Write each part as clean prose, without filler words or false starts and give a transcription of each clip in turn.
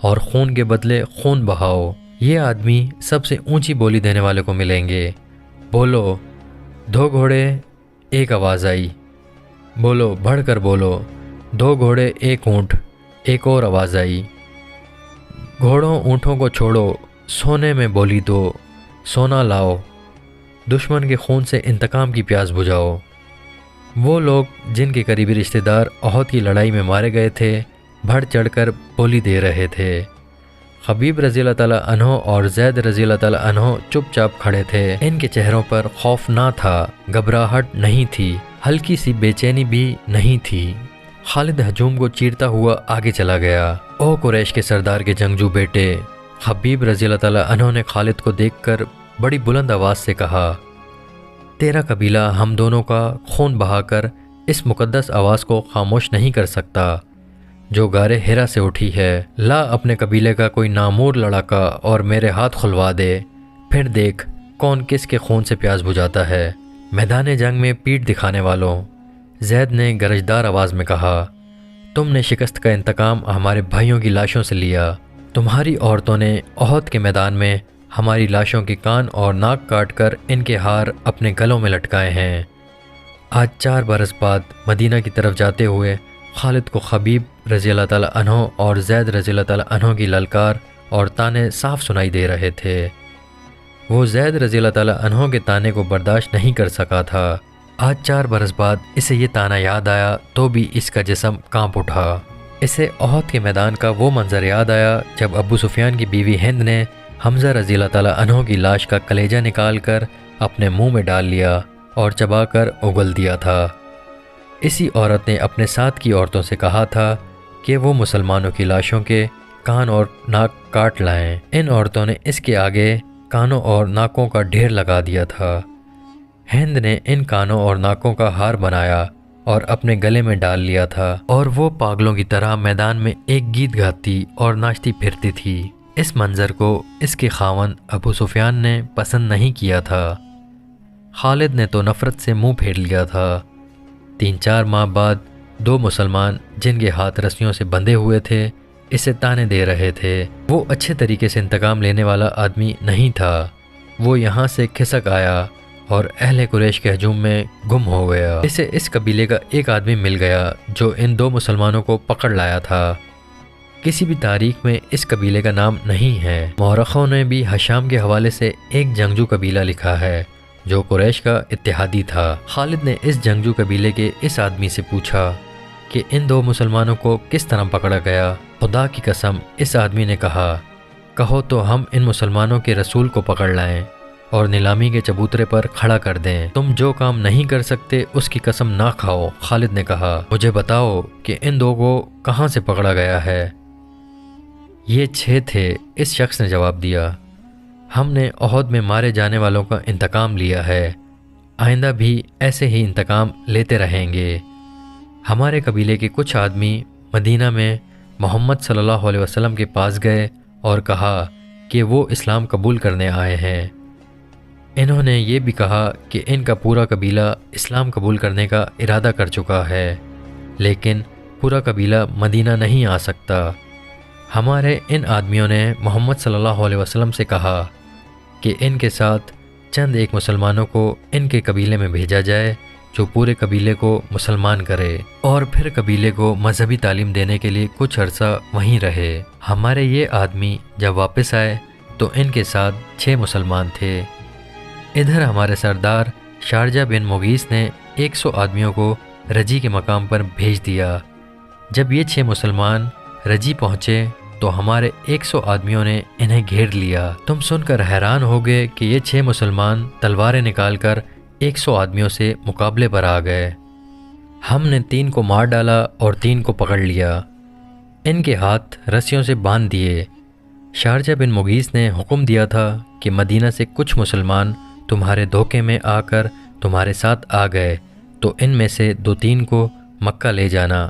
اور خون کے بدلے خون بہاؤ۔ یہ آدمی سب سے اونچی بولی دینے والے کو ملیں گے۔ بولو، 2 گھوڑے، 1 آواز آئی۔ بولو، بڑھ کر بولو، 2 گھوڑے 1 اونٹ، 1 اور آواز آئی۔ گھوڑوں اونٹوں کو چھوڑو، سونے میں بولی دو، سونا لاؤ، دشمن کے خون سے انتقام کی پیاس بجھاؤ۔ وہ لوگ جن کے قریبی رشتہ دار احد کی لڑائی میں مارے گئے تھے بڑھ چڑھ کر بولی دے رہے تھے۔ خبیب رضی اللہ تعالیٰ عنہ اور زید رضی اللہ تعالیٰ عنہ چپ چاپ کھڑے تھے۔ ان کے چہروں پر خوف نہ تھا، گھبراہٹ نہیں تھی، ہلکی سی بے چینی بھی نہیں تھی۔ خالد ہجوم کو چیرتا ہوا آگے چلا گیا۔ او قریش کے سردار کے جنگجو بیٹے، خبیب رضی اللہ تعالیٰ عنہ نے خالد کو دیکھ کر بڑی بلند آواز سے کہا، تیرا قبیلہ ہم دونوں کا خون بہا کر اس مقدس آواز کو خاموش نہیں کر سکتا جو غارِ حرا سے اٹھی ہے۔ لا اپنے قبیلے کا کوئی نامور لڑاکا اور میرے ہاتھ کھلوا دے، پھر دیکھ کون کس کے خون سے پیاس بجھاتا ہے۔ میدان جنگ میں پیٹھ دکھانے والوں، زید نے گرجدار آواز میں کہا، تم نے شکست کا انتقام ہمارے بھائیوں کی لاشوں سے لیا۔ تمہاری عورتوں نے احد کے میدان میں ہماری لاشوں کے کان اور ناک کاٹ کر ان کے ہار اپنے گلوں میں لٹکائے ہیں۔ آج 4 برس بعد مدینہ کی طرف جاتے ہوئے خالد کو خبیب رضی اللہ تعالیٰ عنہ اور زید رضی اللہ تعالیٰ عنہ کی للکار اور تانے صاف سنائی دے رہے تھے۔ وہ زید رضی اللہ تعالیٰ عنہ کے تانے کو برداشت نہیں کر سکا تھا۔ آج 4 برس بعد اسے یہ تانا یاد آیا تو بھی اس کا جسم کانپ اٹھا۔ اسے احد کے میدان کا وہ منظر یاد آیا جب ابو سفیان کی بیوی ہند نے حمزہ رضی اللہ تعالیٰ عنہ کی لاش کا کلیجہ نکال کر اپنے منہ میں ڈال لیا اور چبا کر اگل دیا تھا۔ اسی عورت نے اپنے ساتھ کی عورتوں سے کہا تھا کہ وہ مسلمانوں کی لاشوں کے کان اور ناک کاٹ لائیں۔ ان عورتوں نے اس کے آگے کانوں اور ناکوں کا ڈھیر لگا دیا تھا۔ ہند نے ان کانوں اور ناکوں کا ہار بنایا اور اپنے گلے میں ڈال لیا تھا، اور وہ پاگلوں کی طرح میدان میں ایک گیت گاتی اور ناچتی پھرتی تھی۔ اس منظر کو اس کے خاوند ابو سفیان نے پسند نہیں کیا تھا۔ خالد نے تو نفرت سے منہ پھیر لیا تھا۔ 3-4 ماہ بعد 2 مسلمان جن کے ہاتھ رسیوں سے بندھے ہوئے تھے اسے تانے دے رہے تھے۔ وہ اچھے طریقے سے انتقام لینے والا آدمی نہیں تھا۔ وہ یہاں سے کھسک آیا اور اہل قریش کے ہجوم میں گم ہو گیا۔ اسے اس قبیلے کا ایک آدمی مل گیا جو ان 2 مسلمانوں کو پکڑ لایا تھا۔ کسی بھی تاریخ میں اس قبیلے کا نام نہیں ہے۔ مورخوں نے بھی حشام کے حوالے سے ایک جنگجو قبیلہ لکھا ہے جو قریش کا اتحادی تھا۔ خالد نے اس جنگجو قبیلے کے اس آدمی سے پوچھا کہ ان 2 مسلمانوں کو کس طرح پکڑا گیا۔ خدا کی قسم، اس آدمی نے کہا، کہو تو ہم ان مسلمانوں کے رسول کو پکڑ لائیں اور نیلامی کے چبوترے پر کھڑا کر دیں۔ تم جو کام نہیں کر سکتے اس کی قسم نہ کھاؤ۔ خالد نے کہا، مجھے بتاؤ کہ ان 2 کو کہاں سے پکڑا گیا ہے۔ یہ 6 تھے، اس شخص نے جواب دیا۔ ہم نے احد میں مارے جانے والوں کا انتقام لیا ہے، آئندہ بھی ایسے ہی انتقام لیتے رہیں گے۔ ہمارے قبیلے کے کچھ آدمی مدینہ میں محمد صلی اللہ علیہ وسلم کے پاس گئے اور کہا کہ وہ اسلام قبول کرنے آئے ہیں۔ انہوں نے یہ بھی کہا کہ ان کا پورا قبیلہ اسلام قبول کرنے کا ارادہ کر چکا ہے، لیکن پورا قبیلہ مدینہ نہیں آ سکتا۔ ہمارے ان آدمیوں نے محمد صلی اللہ علیہ وسلم سے کہا کہ ان کے ساتھ چند ایک مسلمانوں کو ان کے قبیلے میں بھیجا جائے جو پورے قبیلے کو مسلمان کرے اور پھر قبیلے کو مذہبی تعلیم دینے کے لیے کچھ عرصہ وہیں رہے۔ ہمارے یہ آدمی جب واپس آئے تو ان کے ساتھ 6 مسلمان تھے۔ ادھر ہمارے سردار شارجہ بن مغیث نے 100 آدمیوں کو رجی کے مقام پر بھیج دیا۔ جب یہ 6 مسلمان رجی پہنچے تو ہمارے 100 آدمیوں نے انہیں گھیر لیا۔ تم سن کر حیران ہوگے کہ یہ 6 مسلمان تلواریں نکال کر 100 آدمیوں سے مقابلے پر آ گئے۔ ہم نے 3 کو مار ڈالا اور 3 کو پکڑ لیا، ان کے ہاتھ رسیوں سے باندھ دیے۔ شارجہ بن مغیث نے حکم دیا تھا کہ مدینہ سے کچھ مسلمان تمہارے دھوکے میں آ کر تمہارے ساتھ آ گئے تو ان میں سے 2-3 کو مکہ لے جانا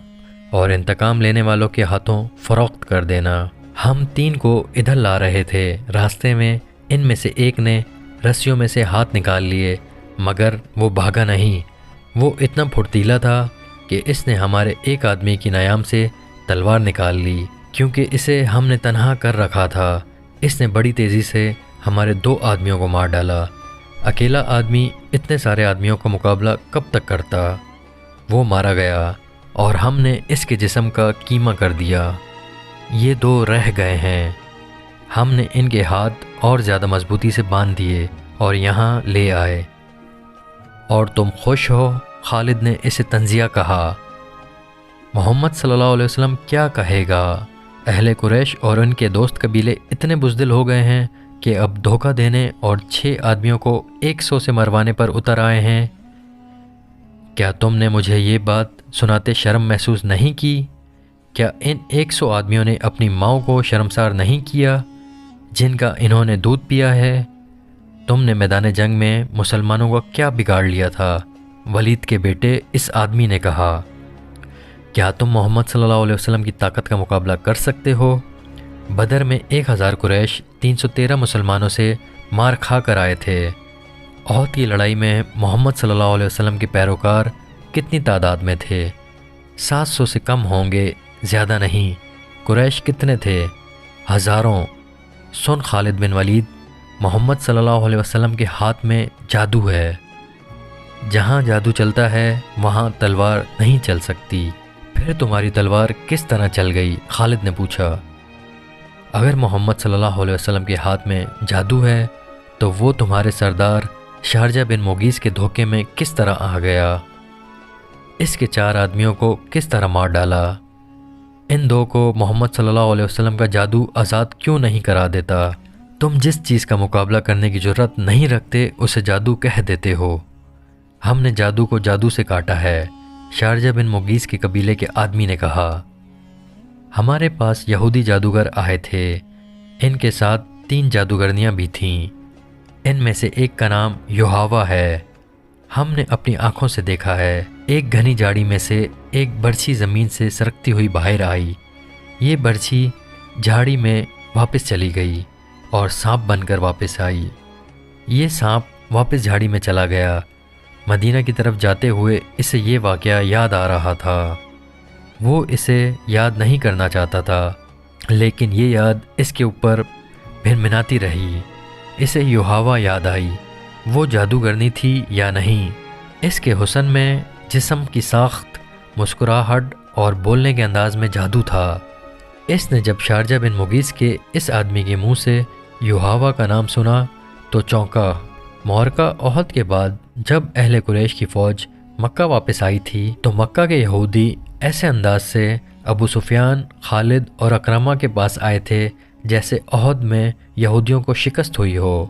اور انتقام لینے والوں کے ہاتھوں فروخت کر دینا۔ ہم 3 کو ادھر لا رہے تھے، راستے میں ان میں سے ایک نے رسیوں میں سے ہاتھ نکال لیے، مگر وہ بھاگا نہیں۔ وہ اتنا پھرتیلا تھا کہ اس نے ہمارے ایک آدمی کی نیام سے تلوار نکال لی کیونکہ اسے ہم نے تنہا کر رکھا تھا۔ اس نے بڑی تیزی سے ہمارے 2 آدمیوں کو مار ڈالا۔ اکیلا آدمی اتنے سارے آدمیوں کا مقابلہ کب تک کرتا؟ وہ مارا گیا اور ہم نے اس کے جسم کا کیما کر دیا۔ یہ 2 رہ گئے ہیں۔ ہم نے ان کے ہاتھ اور زیادہ مضبوطی سے باندھ دیے اور یہاں لے آئے۔ اور تم خوش ہو؟ خالد نے اسے تنزیہ کہا۔ محمد صلی اللہ علیہ وسلم کیا کہے گا؟ اہل قریش اور ان کے دوست قبیلے اتنے بزدل ہو گئے ہیں کہ اب دھوکہ دینے اور 6 آدمیوں کو 100 سے مروانے پر اتر آئے ہیں۔ کیا تم نے مجھے یہ بات سناتے شرم محسوس نہیں کی؟ کیا ان 100 آدمیوں نے اپنی ماؤں کو شرمسار نہیں کیا جن کا انہوں نے دودھ پیا ہے؟ تم نے میدان جنگ میں مسلمانوں کا کیا بگاڑ لیا تھا؟ ولید کے بیٹے اس آدمی نے کہا۔ کیا تم محمد صلی اللہ علیہ وسلم کی طاقت کا مقابلہ کر سکتے ہو؟ بدر میں 1000 قریش 313 مسلمانوں سے مار کھا کر آئے تھے۔ احد کی لڑائی میں محمد صلی اللہ علیہ وسلم کے پیروکار کتنی تعداد میں تھے؟ 700 سے کم ہوں گے، زیادہ نہیں۔ قریش کتنے تھے؟ ہزاروں۔ سن خالد بن ولید، محمد صلی اللہ علیہ وسلم کے ہاتھ میں جادو ہے۔ جہاں جادو چلتا ہے وہاں تلوار نہیں چل سکتی۔ پھر تمہاری تلوار کس طرح چل گئی؟ خالد نے پوچھا۔ اگر محمد صلی اللہ علیہ وسلم کے ہاتھ میں جادو ہے تو وہ تمہارے سردار شارجہ بن مغیث کے دھوکے میں کس طرح آ گیا؟ اس کے 4 آدمیوں کو کس طرح مار ڈالا؟ ان 2 کو محمد صلی اللہ علیہ وسلم کا جادو آزاد کیوں نہیں کرا دیتا؟ تم جس چیز کا مقابلہ کرنے کی جرت نہیں رکھتے اسے جادو کہہ دیتے ہو۔ ہم نے جادو کو جادو سے کاٹا ہے، شارجہ بن مغیث کے قبیلے کے آدمی نے کہا۔ ہمارے پاس یہودی جادوگر آئے تھے، ان کے ساتھ 3 جادوگرنیاں بھی تھیں۔ ان میں سے ایک کا نام یوحاوا ہے۔ ہم نے اپنی آنکھوں سے دیکھا ہے، ایک گھنی جھاڑی میں سے ایک برچھی زمین سے سرکتی ہوئی باہر آئی۔ یہ برچھی جھاڑی میں واپس چلی گئی اور سانپ بن کر واپس آئی۔ یہ سانپ واپس جھاڑی میں چلا گیا۔ مدینہ کی طرف جاتے ہوئے اسے یہ واقعہ یاد آ رہا تھا۔ وہ اسے یاد نہیں کرنا چاہتا تھا، لیکن یہ یاد اس کے اوپر بھنبھناتی رہی۔ اسے یوحاوا یاد آئی۔ وہ جادوگرنی تھی یا نہیں؟ اس کے حسن میں، جسم کی ساخت، مسکراہٹ اور بولنے کے انداز میں جادو تھا۔ اس نے جب شارجہ بن مغیث کے اس آدمی کے منہ سے یوحاوا کا نام سنا تو چونکا۔ معرکہ احد کے بعد جب اہل قریش کی فوج مکہ واپس آئی تھی تو مکہ کے یہودی ایسے انداز سے ابو سفیان، خالد اور اکرمہ کے پاس آئے تھے جیسے احد میں یہودیوں کو شکست ہوئی ہو۔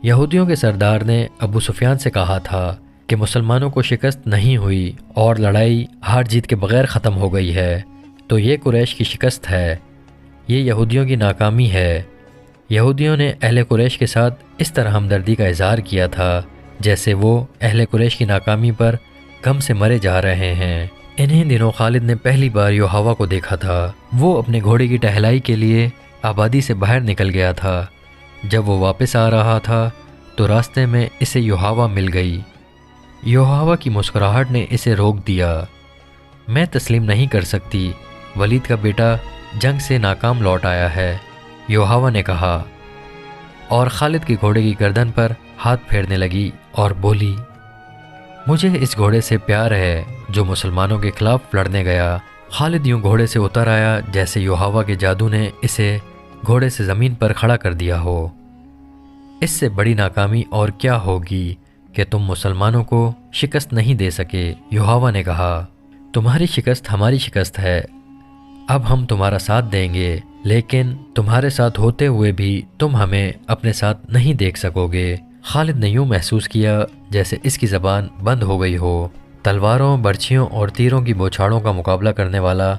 یہودیوں کے سردار نے ابو سفیان سے کہا تھا کہ مسلمانوں کو شکست نہیں ہوئی اور لڑائی ہار جیت کے بغیر ختم ہو گئی ہے، تو یہ قریش کی شکست ہے، یہ یہودیوں کی ناکامی ہے۔ یہودیوں نے اہل قریش کے ساتھ اس طرح ہمدردی کا اظہار کیا تھا جیسے وہ اہل قریش کی ناکامی پر غم سے مرے جا رہے ہیں۔ انہی دنوں خالد نے پہلی بار یوحاوا کو دیکھا تھا۔ وہ اپنے گھوڑے کی ٹہلائی کے لیے آبادی سے باہر نکل گیا تھا۔ جب وہ واپس آ رہا تھا تو راستے میں اسے یوحاوا مل گئی۔ یوحاوا کی مسکراہٹ نے اسے روک دیا۔ میں تسلیم نہیں کر سکتی، ولید کا بیٹا جنگ سے ناکام لوٹ آیا ہے، یوحاوا نے کہا، اور خالد کے گھوڑے کی گردن پر ہاتھ پھیرنے لگی اور بولی، مجھے اس گھوڑے سے پیار ہے جو مسلمانوں کے خلاف لڑنے گیا۔ خالد یوں گھوڑے سے اتر آیا جیسے یوحاوا کے جادو نے اسے گھوڑے سے زمین پر کھڑا کر دیا ہو۔ اس سے بڑی ناکامی اور کیا ہوگی کہ تم مسلمانوں کو شکست نہیں دے سکے، یوحاوا نے کہا۔ تمہاری شکست ہماری شکست ہے، اب ہم تمہارا ساتھ دیں گے، لیکن تمہارے ساتھ ہوتے ہوئے بھی تم ہمیں اپنے ساتھ نہیں دیکھ سکو گے۔ خالد نے یوں محسوس کیا جیسے اس کی زبان بند ہو گئی ہو۔ تلواروں، برچھیوں اور تیروں کی بوچھاڑوں کا مقابلہ کرنے والا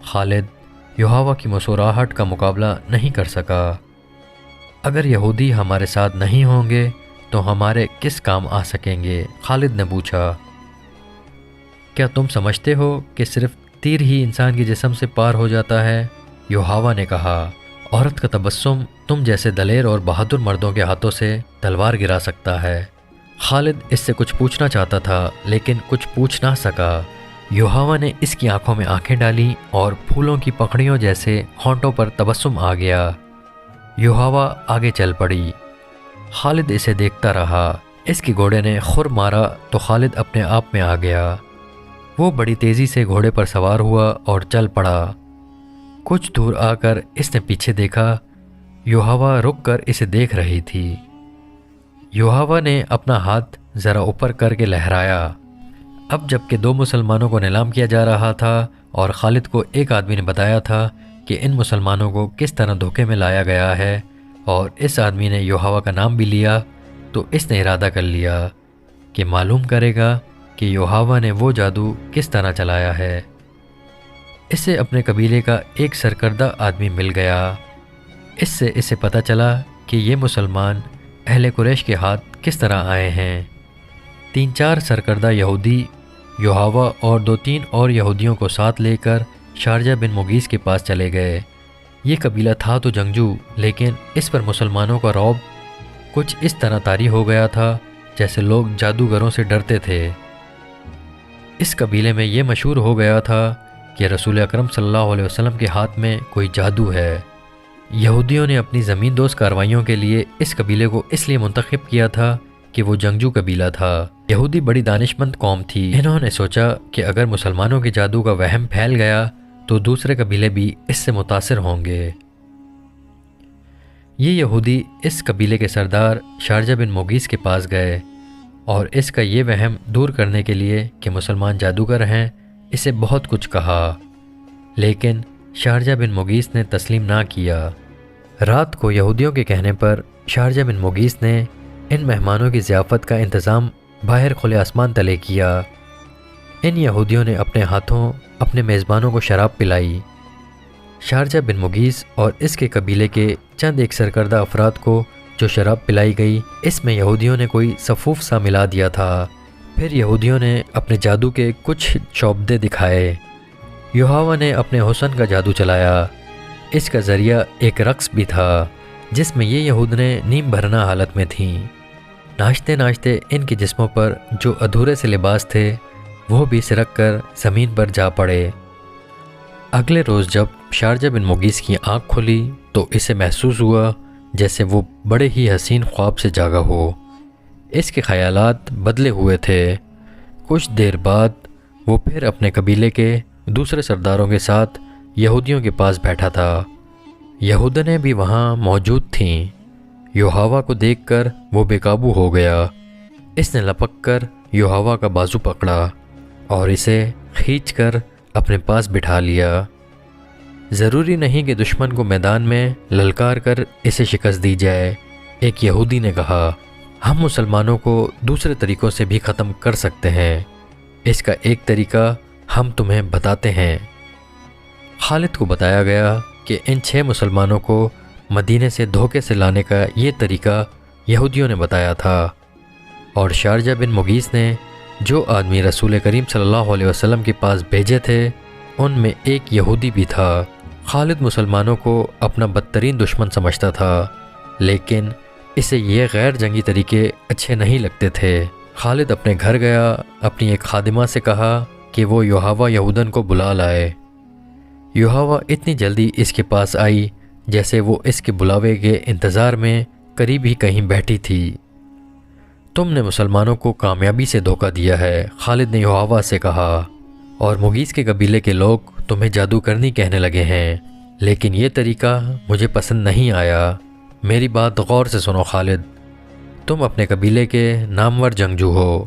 خالد یوحاوا کی مسکراہٹ کا مقابلہ نہیں کر سکا۔ اگر یہودی ہمارے ساتھ نہیں ہوں گے تو ہمارے کس کام آ سکیں گے؟ خالد نے پوچھا۔ کیا تم سمجھتے ہو کہ صرف تیر ہی انسان کے جسم سے پار ہو جاتا ہے؟ یوحاوا نے کہا۔ عورت کا تبسم تم جیسے دلیر اور بہادر مردوں کے ہاتھوں سے تلوار گرا سکتا ہے۔ خالد اس سے کچھ پوچھنا چاہتا تھا لیکن کچھ پوچھ نہ سکا۔ یوحوا نے اس کی آنکھوں میں آنکھیں ڈالی اور پھولوں کی پکڑیوں جیسے ہونٹوں پر تبسم آ گیا۔ یوحوا آگے چل پڑی۔ خالد اسے دیکھتا رہا۔ اس کے گھوڑے نے خر مارا تو خالد اپنے آپ میں آ گیا۔ وہ بڑی تیزی سے گھوڑے پر سوار ہوا اور چل پڑا۔ کچھ دور آ کر اس نے پیچھے دیکھا۔ یوحوا رک کر اسے دیکھ رہی تھی۔ یوحوا نے اپنا ہاتھ ذرا اوپر کر کے لہرایا۔ اب جب کہ 2 مسلمانوں کو نیلام کیا جا رہا تھا اور خالد کو ایک آدمی نے بتایا تھا کہ ان مسلمانوں کو کس طرح دھوکے میں لایا گیا ہے، اور اس آدمی نے یوحوا کا نام بھی لیا، تو اس نے ارادہ کر لیا کہ معلوم کرے گا کہ یوحوا نے وہ جادو کس طرح چلایا ہے۔ اسے اپنے قبیلے کا ایک سرکردہ آدمی مل گیا۔ اس سے اسے پتہ چلا کہ یہ مسلمان اہل قریش کے ہاتھ کس طرح آئے ہیں۔ 3-4 سرکردہ یہودی یوحوا اور 2-3 اور یہودیوں کو ساتھ لے کر شارجہ بن مغیث کے پاس چلے گئے۔ یہ قبیلہ تھا تو جنگجو، لیکن اس پر مسلمانوں کا رعب کچھ اس طرح طاری ہو گیا تھا جیسے لوگ جادوگروں سے ڈرتے تھے۔ اس قبیلے میں یہ مشہور ہو گیا تھا کہ رسول اکرم صلی اللہ علیہ وسلم کے ہاتھ میں کوئی جادو ہے۔ یہودیوں نے اپنی زمین دوز کارروائیوں کے لیے اس قبیلے کو اس لیے منتخب کیا تھا کہ وہ جنگجو قبیلہ تھا۔ یہودی بڑی دانش مند قوم تھی۔ انہوں نے سوچا کہ اگر مسلمانوں کے جادو کا وہم پھیل گیا تو دوسرے قبیلے بھی اس سے متاثر ہوں گے۔ یہ یہودی اس قبیلے کے سردار شارجہ بن مغیث کے پاس گئے اور اس کا یہ وہم دور کرنے کے لیے کہ مسلمان جادوگر ہیں اسے بہت کچھ کہا، لیکن شارجہ بن مغیث نے تسلیم نہ کیا۔ رات کو یہودیوں کے کہنے پر شارجہ بن مغیث نے ان مہمانوں کی ضیافت کا انتظام باہر کھلے آسمان تلے کیا۔ ان یہودیوں نے اپنے ہاتھوں اپنے میزبانوں کو شراب پلائی۔ شارجہ بن مغیث اور اس کے قبیلے کے چند ایک سرکردہ افراد کو جو شراب پلائی گئی، اس میں یہودیوں نے کوئی صفوف سا ملا دیا تھا۔ پھر یہودیوں نے اپنے جادو کے کچھ شعبدے دکھائے۔ یوحوا نے اپنے حسن کا جادو چلایا۔ اس کا ذریعہ ایک رقص بھی تھا جس میں یہ یہود نے نیم بھرنا حالت میں تھیں۔ ناچتے ناچتے ان کے جسموں پر جو ادھورے سے لباس تھے وہ بھی سرک کر زمین پر جا پڑے۔ اگلے روز جب شارجہ بن مغیث کی آنکھ کھلی تو اسے محسوس ہوا جیسے وہ بڑے ہی حسین خواب سے جاگا ہو۔ اس کے خیالات بدلے ہوئے تھے۔ کچھ دیر بعد وہ پھر اپنے قبیلے کے دوسرے سرداروں کے ساتھ یہودیوں کے پاس بیٹھا تھا۔ یہودنیں بھی وہاں موجود تھیں۔ یوحوا کو دیکھ کر وہ بے قابو ہو گیا۔ اس نے لپک کر یوحوا کا بازو پکڑا اور اسے کھینچ کر اپنے پاس بٹھا لیا۔ ضروری نہیں کہ دشمن کو میدان میں للکار کر اسے شکست دی جائے، ایک یہودی نے کہا۔ ہم مسلمانوں کو دوسرے طریقوں سے بھی ختم کر سکتے ہیں، اس کا ایک طریقہ ہم تمہیں بتاتے ہیں۔ خالد کو بتایا گیا کہ ان 6 مسلمانوں کو مدینے سے دھوکے سے لانے کا یہ طریقہ یہودیوں نے بتایا تھا، اور شارجہ بن مغیث نے جو آدمی رسول کریم صلی اللہ علیہ وسلم کے پاس بھیجے تھے ان میں ایک یہودی بھی تھا۔ خالد مسلمانوں کو اپنا بدترین دشمن سمجھتا تھا، لیکن اسے یہ غیر جنگی طریقے اچھے نہیں لگتے تھے۔ خالد اپنے گھر گیا، اپنی ایک خادمہ سے کہا کہ وہ یوحوا یہودن کو بلا لائے۔ یوحوا اتنی جلدی اس کے پاس آئی جیسے وہ اس کے بلاوے کے انتظار میں قریب ہی کہیں بیٹھی تھی۔ تم نے مسلمانوں کو کامیابی سے دھوکہ دیا ہے، خالد نے یوحوا سے کہا، اور مغیث کے قبیلے کے لوگ تمہیں جادو کرنی کہنے لگے ہیں، لیکن یہ طریقہ مجھے پسند نہیں آیا۔ میری بات غور سے سنو خالد، تم اپنے قبیلے کے نامور جنگجو ہو،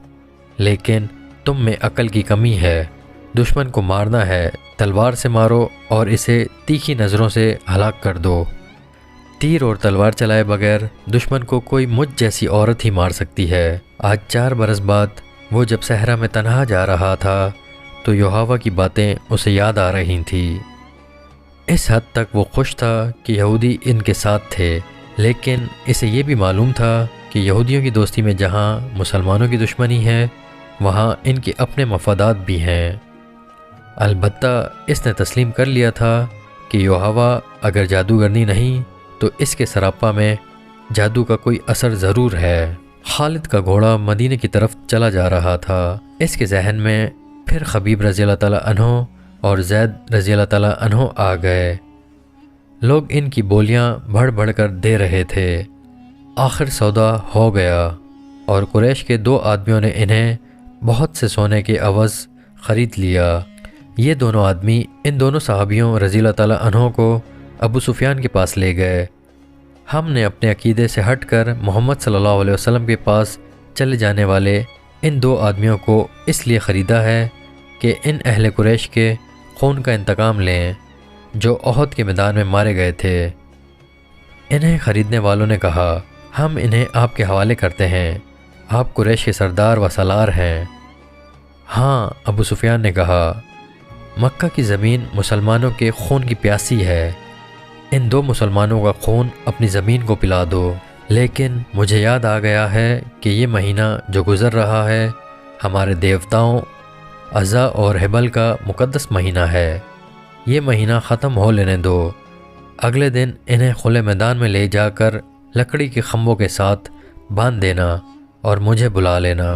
لیکن تم میں عقل کی کمی ہے۔ دشمن کو مارنا ہے، تلوار سے مارو اور اسے تیکھی نظروں سے ہلاک کر دو۔ تیر اور تلوار چلائے بغیر دشمن کو کوئی مجھ جیسی عورت ہی مار سکتی ہے۔ آج 4 برس بعد وہ جب صحرا میں تنہا جا رہا تھا تو یوحوا کی باتیں اسے یاد آ رہی تھیں۔ اس حد تک وہ خوش تھا کہ یہودی ان کے ساتھ تھے، لیکن اسے یہ بھی معلوم تھا کہ یہودیوں کی دوستی میں جہاں مسلمانوں کی دشمنی ہے وہاں ان کے اپنے مفادات بھی ہیں۔ البتہ اس نے تسلیم کر لیا تھا کہ یوحوا اگر جادوگرنی نہیں تو اس کے سراپا میں جادو کا کوئی اثر ضرور ہے۔ خالد کا گھوڑا مدینے کی طرف چلا جا رہا تھا۔ اس کے ذہن میں پھر خبیب رضی اللہ تعالیٰ عنہ اور زید رضی اللہ تعالیٰ عنہ آ گئے۔ لوگ ان کی بولیاں بڑھ بڑھ کر دے رہے تھے۔ آخر سودا ہو گیا اور قریش کے 2 آدمیوں نے انہیں بہت سے سونے کے عوض خرید لیا۔ یہ دونوں آدمی ان دونوں صحابیوں رضی اللہ تعالیٰ عنہ کو ابو سفیان کے پاس لے گئے۔ ہم نے اپنے عقیدے سے ہٹ کر محمد صلی اللہ علیہ وسلم کے پاس چلے جانے والے ان 2 آدمیوں کو اس لیے خریدا ہے کہ ان اہل قریش کے خون کا انتقام لیں جو احد کے میدان میں مارے گئے تھے۔ انہیں خریدنے والوں نے کہا، ہم انہیں آپ کے حوالے کرتے ہیں، آپ قریش کے سردار و سالار ہیں۔ ہاں، ابو سفیان نے کہا، مکہ کی زمین مسلمانوں کے خون کی پیاسی ہے، ان 2 مسلمانوں کا خون اپنی زمین کو پلا دو۔ لیکن مجھے یاد آ گیا ہے کہ یہ مہینہ جو گزر رہا ہے ہمارے دیوتاؤں عزا اور حبل کا مقدس مہینہ ہے، یہ مہینہ ختم ہو لینے دو۔ اگلے دن انہیں کھلے میدان میں لے جا کر لکڑی کے کھمبوں کے ساتھ باندھ دینا اور مجھے بلا لینا۔